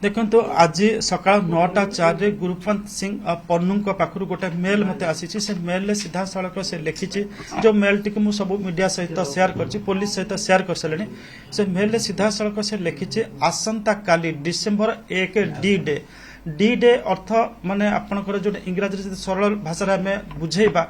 देखो आज सकाल 9:04 गुरुपंत सिंह पन्नू पाखर गोटे मेल मत आसी से मेल सीधा सड़क से लिखी जो मेल टी मुझे सब मीडिया सहित शेयर कर पुलिस सहित शेयर कर सारे से मेल सीधा सड़क से लिखी आसंता काली डिसेम्बर 1 डी डे अर्थ माने आपनकर जो इंग्राजी सरल भाषा आम बुझेबा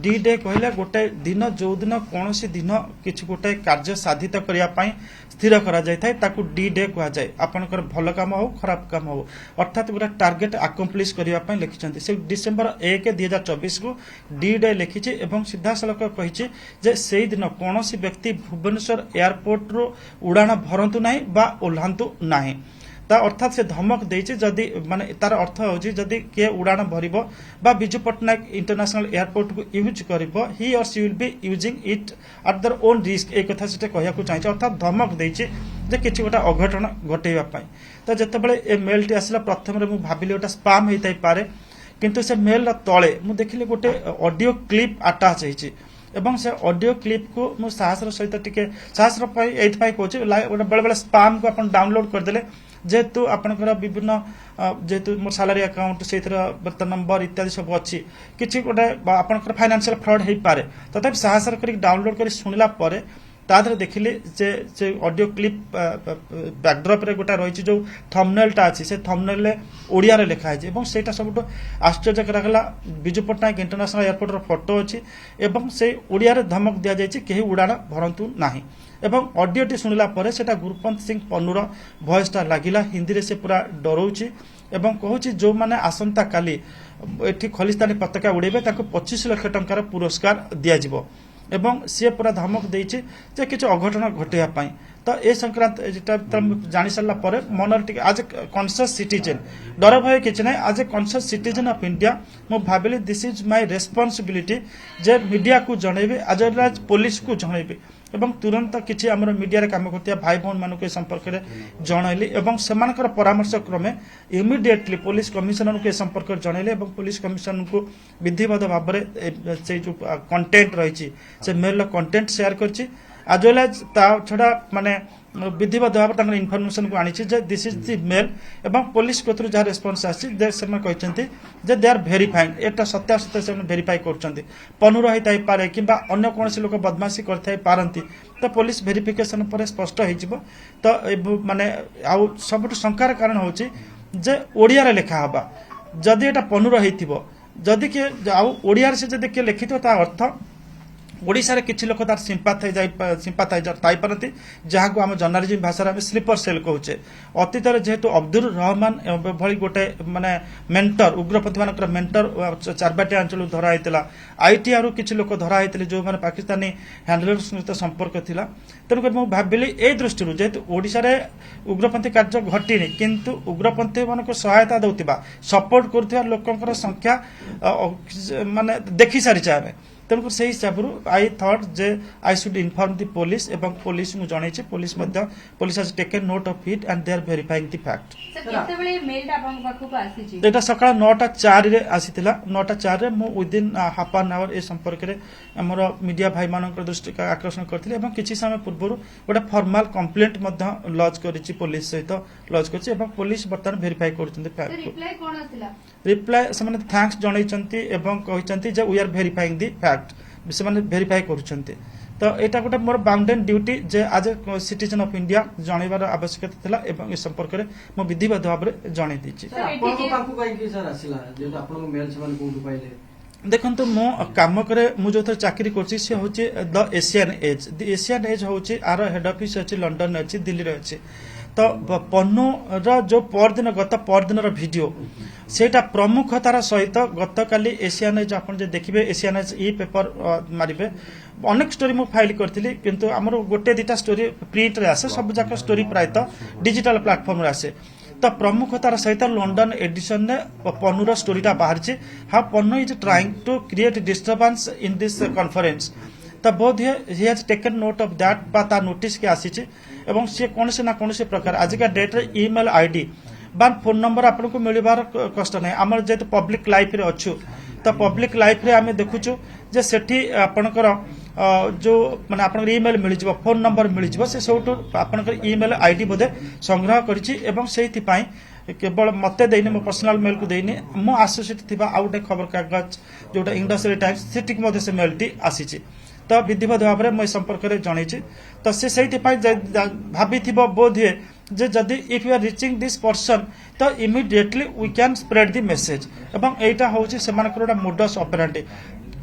डी डे कहले गोटे दिन जो दिन कौन दिन किसी गोटे कार्य साधित करने स्थिर करा जाए ताकू डी डे कह जाए आपनकर भल काम हो खराब काम हो अर्थात गोटे टार्गेट आकम्प्लिश करने लिखिं से डिसेम्बर 1 2024 को डी डे लिखी एवं सीधा सड़क कही से दिन कौन व्यक्ति भुवनेश्वर एयरपोर्ट रू उड़ाण भरतु ना बा ओह्लांतु नाही ता अर्थात से धमक देछि जदि माने तार अर्थ होछि जदि के उड़ाण भरिबो बा बिजू पटनायक इंटरनेशनल एयरपोर्ट को यूज करिबो ही or she will be using it at their own risk एक कथा से कहया को चाहिए अर्थात धमक देछि जे किछि गोटा अघटन घटेबा पई त जतबेले ए मेल टी आसला प्रथम रे मु भाबिली ओटा स्पैम हेतै पारे किंतु से मेल रा तळे मु देखिले गोटे ऑडियो क्लिप अटैच हेछि एवं से ऑडियो क्लिप को मु साहस सहित टिके साहस एथपाई कहूँ बेले बेले स्पैम को अपन डाउनलोड करदेले जेहेतु आपनकर विभिन्न जेहेतु मोर सैलरी अकाउंट से वेतन नंबर इत्यादि सब अच्छी किसी गोटे आपनकर फाइनेंशियल फ्रॉड हो पारे तथापि साहस कर डाउनलोड कर शुणिला परे तादरे देखिले जे ऑडियो क्लिप बैकड्रॉप रे गोटा रही जो थंबनेलटा अच्छी से थंबनेल ओडिया रे लिखा है और सेटा सबुठ आश्चर्य करागला बिजू पटनायक इंटरनेशनल एयरपोर्ट रो फोटो अच्छी एवं से ओडिया रे धमक दिया जायछि केही उड़ाण भरंतु नाही एवं ऑडियो टी शुणिला परे सेटा गुरुपंत सिंह पन्नूर भॉइसटा लागिला हिंदी रे से पूरा डराउछि एवं कहूछि जो माने आसंता काली एठी खलिस्तानी पताका उड़ेबे ताको 25 लाख टंकार पुरस्कार दिया जिवो एवं सी पूरा धमक देछि जे किछि अघटन घटेया पई तो ए संक्रांत जानी सारा पर मन आज ए कॉन्शियस सिटीजन डर भय किसी ना आज a conscious citizen of India मु भाविली दिस इज माय रेस्पॉन्सिबिलिटी जे मीडिया को जनइबे आज आज पुलिस को जनइबे एवं तुरंत किसी आम मीडिया रे काम करथिया भाई भौन मानक ए संपर्क रे जनइली एवं सेमानकर परामर्श क्रमे इमिडिएटली पुलिस कमिशनर को ए संपर्क जनइले एवं पुलिस कमिशनर को विधिवत भाव में से जो कंटेंट रही से मेल कंटेंट शेयर करछि आज वेल एज ता छड़ा माने विधिवत भाव में इनफर्मेशन को आनी दिस इज दि मेल एवं पुलिस कोथरु जहाँ रेस्पॉन्स आसी जे दे आर भेरीफाइंग एटा सत्यासत्य से भेरीफाई कर पन्नूर होता पारे कि अन्य कौन लोक बदमाशी करती तो पुलिस भेरिफिकेशन पर स्पष्ट हो तो माने आउ सब शंकार कारण होची जे ओडिया रे लिखा हबा जदि एटा पन्नूर होइथिबो जदि के आउ ओडिया से जदि के लिखितो ता अर्थ ओडिशा रे किछि लोक तार सिंपाथाइजर ताई पारती जहाँ को आम जर्नालिज्म भाषा में स्लीपर सेल कहूचे अतीत जेहेतु अब्दुल रहमान भली गोटे माने मेंटर उग्रपंथी मानकर मेंटर चारबाटी अंचल धरा होता आईटीआर किछि लोक धरा होते जो मैंने पाकिस्तानी हैंडलर सहित संपर्क थिला तेणुक मुझे भाविली ए दृष्टि जेहेतु ओडिशा रे उग्रपंथी कार्य घटीनी किंतु उग्रपंथी मान सहायता दौथिबा सपोर्ट करुथिबा लोकंकर संख्या माने देखि सारिछे आमे तेणुक से हिसाब आई थॉट जे I should inform the police एवं पुलिस को जनइछि police has taken note of it and they are verifying the fact एटा सकाळ 9:04 रे आसीतिला 9:04 रे मु विदिन हाफ एन आवर ए संपर्क रे हमर मीडिया भाई मानकर दृष्टि आकर्षण करथिले एवं किछि समय पूर्व गोटे फॉर्मल कंप्लेंट मध्य लॉन्च करिछि पुलिस सहित लॉन्च करिछि एवं पुलिस बर्तमान वेरीफाई करछन्ते फैक्ट रिप्लाई कोन आतिला रिप्लाई समान थैंक्स जनइछन्ती एवं कहिछन्ती जे we are verifying the fact से वेरीफाई करुछन्ते तो यहाँ गोटे मोर बाउंडेन ड्यूटी जे आज सिटीजन ऑफ इंडिया जनइबार आवश्यकता थिला एवं ए संपर्क में मो विधिवत भाव में जणै दिछि देखो मो कम करे मु जो चाकरी करछि से होछि द एशियन एज होछि आर हेड ऑफिस अछि लंडन अछि दिल्ली रे अछि तो पन्नू जो परदिन गत परदिन वीडियो सेटा प्रमुखतार सहित गत काली एशियन एज आप देखिए एशियन एज ई पेपर मारिबे अनेक स्टोरी मु फाइल करथिली किंतु हमर गोटे दिटा स्टोरी प्रिंट रे आसे सब जाक स्टोरी प्रायतः डिजिटल प्लेटफॉर्म रे आसे तो प्रमुखतार सहित लंडन एडिशन ने पन्नूर स्टोरीटा बाहर how Pannu is trying to create disturbance in this conference तो बोध ही has taken note of that बा ता नोटिस के आसी एवं सी कौन से ना कौन से प्रकार आजिका डेट रे ईमेल आईडी बा फोन नंबर आपन को मिलबार कष्ट नहीं आम जेहेतु पब्लिक लाइफ रे अच्छु तो पब्लिक लाइफ रे आम देखुचु जे सेठी आपनकर जो माने आपन ईमेल मिल जिवो फोन नंबर मिल जिवो से सब आपन ईमेल आईडी बोधे संग्रह करिछि एवं सेहि पई केवल मते देनी मो पर्सनल मेल को देनी मो एसोसिएट थिबा आ गोटे खबर कागज जोटा इंडस्ट्रियल टाइम्स सेटिक मते से मेलटी आसीची तो विधिवत भाव में मैं संपर्क में जनईची तो से भाभी बोध हुए जे जदि if you are reaching this person तो immediately we can spread the message एवं एटा होची सेमानकर गोटा मोडस ऑपरेंडी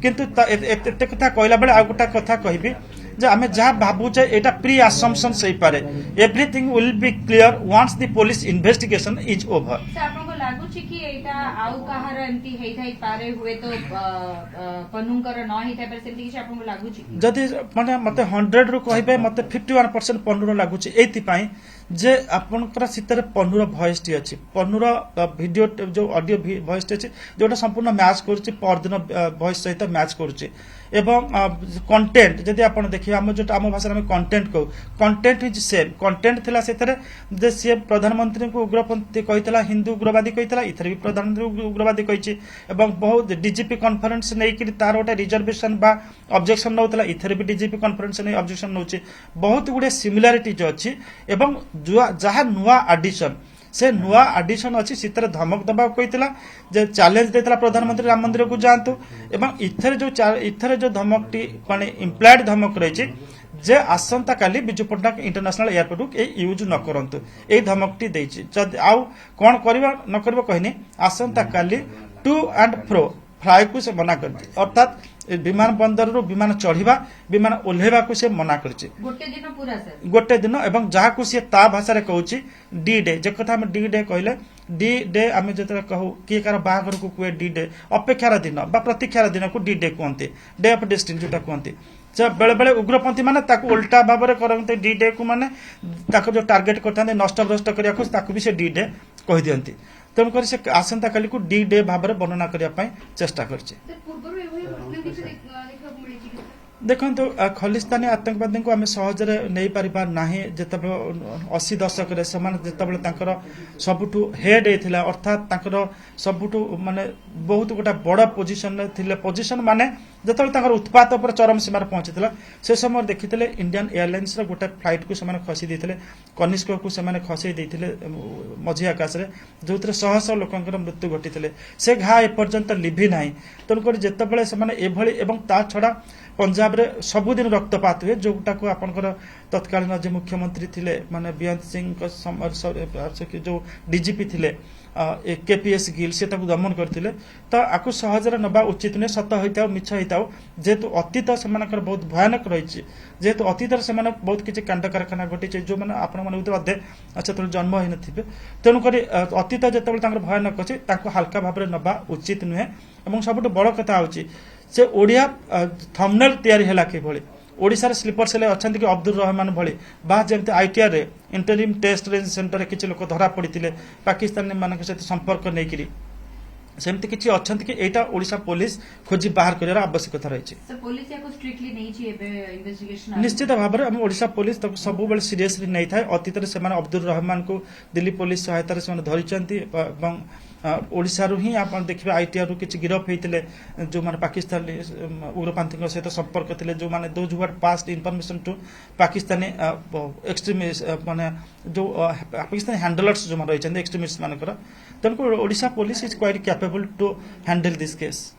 किंतु एते कथा कहला बेले आ गोटा कथा कहबी जे आमे जहाँ भाबुचे एटा प्री असम्पशन सही पारे everything will be clear once the police investigation is over लाଗୁଛି कि एटा आउ कहार एमती हेई थाई पारे हुए तो पन्नुंकर न हेई थाई पारे सेमती किछ आपनको लागुची जदि माने मते 100 रु कहबे मते 51% पन्नुर लागुची एति पई जे आपनकर सितर पन्नुर वॉइस टी अछि पन्नुर वीडियो जो ऑडियो वॉइस टी अछि जोटा संपूर्ण मैच करछि परदिन वॉइस सहित मैच करछि एवं कंटेंट जदि आपण देखिबा हम जोटा हम भाषा में कंटेंट को कंटेंट इज सेम कंटेंट थिला सेतरे जे से प्रधानमंत्री को उग्रपंथी कहितला हिंदू उग्रवादी कहितला इथरे भी प्रधानमंत्री उग्रवादी कहिछि एवं बहुत डीजीपी कॉन्फ्रेंस नै कि तार ओटा रिजर्वेशन बा ऑब्जेक्शन नउतला इथरे भी डीजीपी कॉन्फ्रेंस नै ऑब्जेक्शन नउछि बहुत गुडे सिमिलरिटी जो अछि एवं जहा नुआ एडिशन से नुआ एडिशन अच्छी सीतर धमक दबा कही जे चैलेंज देता प्रधानमंत्री राम मंदिर को जातु एवं इथर जो धमकटी माने इम्प्लाइड धमक रही जे आसंता काली बिजू पट्टनायक इंटरनेशनल एयरपोर्ट को यूज न करंतु ए धमकटी देछि जदि आउ कोन करबा न करबा कहनी आसंता काली टू एंड फ्रो फ्लाइ को से मना कर अर्थात विमान बंदर रो विमान चढ़िबा विमान ओल्हेबा को से मना करछि गोटे दिन एवं जहा को से ता भाषा रे कहउछि डी डे जे कथा हम डी डे कहले डी डे आमे जतरा कहू के कार बाहागर को कुए डी डे अपेक्षार दिन बा प्रतीक्षार दिन को डी डे कहते डे ऑफ डेस्टिनी जोटा कहते जब बेले बेले उग्रपंथी माने ताको उल्टा भाव में करते डी डे को माने ताको जो टार्गेट करते नष्ट भ्रष्ट करिया को ताको भी से डी डे कह दियंती तेणुकर से आसंता काली को डी डे भाव में वर्णना करने चेष्टा करछि देखो खलिस्तानी आतंकवादी को आम सहजरे नहीं पारिबा नाही जेतबे 80 दशक रे समान जेतबे तांकर सबुठु हेड हेथिला अर्थात तांकर सबुठु माने बहुत गोटा बड़ा पोजीशन रे थिले पोजीशन माने जेतबे तांकर उत्पात पर चरम सीमा रे पहुंचीथिला से समय देखिथिले इंडियन एयरलाइंस रे गोटा फ्लाइट को समान खसी देथिले कनिष्क को समान खसी देथिले मझी आकाश रे जोतरे शह शह लोकंकर मृत्यु घटिथिले से घा ए पर्यंत लिभि नाही तनकर जेतबे समान एभली एवं ता छडा पंजाब रे सबुदिन रक्तपात हुए जोटा को आपनकर तत्कालीन जो मुख्यमंत्री थिले माने बेअंत सिंह जो डीजीपी थिले केपीएस गिल से दमन करथिले तो आकु सहजरे नबा उचित ने सत होइताउ मिछ होइताउ जेतु अतीत सेमानकर बहुत भयानक रहिछि जेतु अतीत रे सेमान बहुत किछि कांड कारखाना घटिछि जो माने आपन माने उते अधे अच्छा तो जन्म होई नथिबे तेनु करी अतीत जेतबे तांकर भयानक अछि ताको हल्का भाबरे नबा उचित नुहे एवं सबटु बड़ कथा होछि से ओडिया थंबनेल तैयारी हैला के भली ओडिसा रे स्लीपर सेल अछंती कि अब्दुल रहमान भली बा जेमते आईटीआर रे इंटरिम टेस्ट रेंज सेंटर रे किछि लोक धरा पड़िथिले पाकिस्तान मानक सहित संपर्क नै करी सेमती किछि अछंती कि एटा ओडिसा पुलिस खोजी बाहर करियार आवश्यकता रहिछि सर पुलिस याको स्ट्रिक्टली नै छि एबे इन्वेस्टिगेशन निश्चित भाव में हम ओडिसा पुलिस तक सब बेले सीरियसली नै थाए अतीत रे सेमान अब्दुल रहमान को दिल्ली पुलिस सहायता रे सेमान धरिचंती एवं ओडिसा रु ही आप देखिबे आईटीआर रु किछि गिरफ हेतिले जो माने पाकिस्तान उग्रपंथी सहित संपर्क थिले जो माने those who passed information to Pakistani extremist माने जो पाकिस्तानी हैंडलर्स जो माने रहिचंदी एक्सट्रीमिस्ट मानकर तनको Odisha police is quite capable to handle this case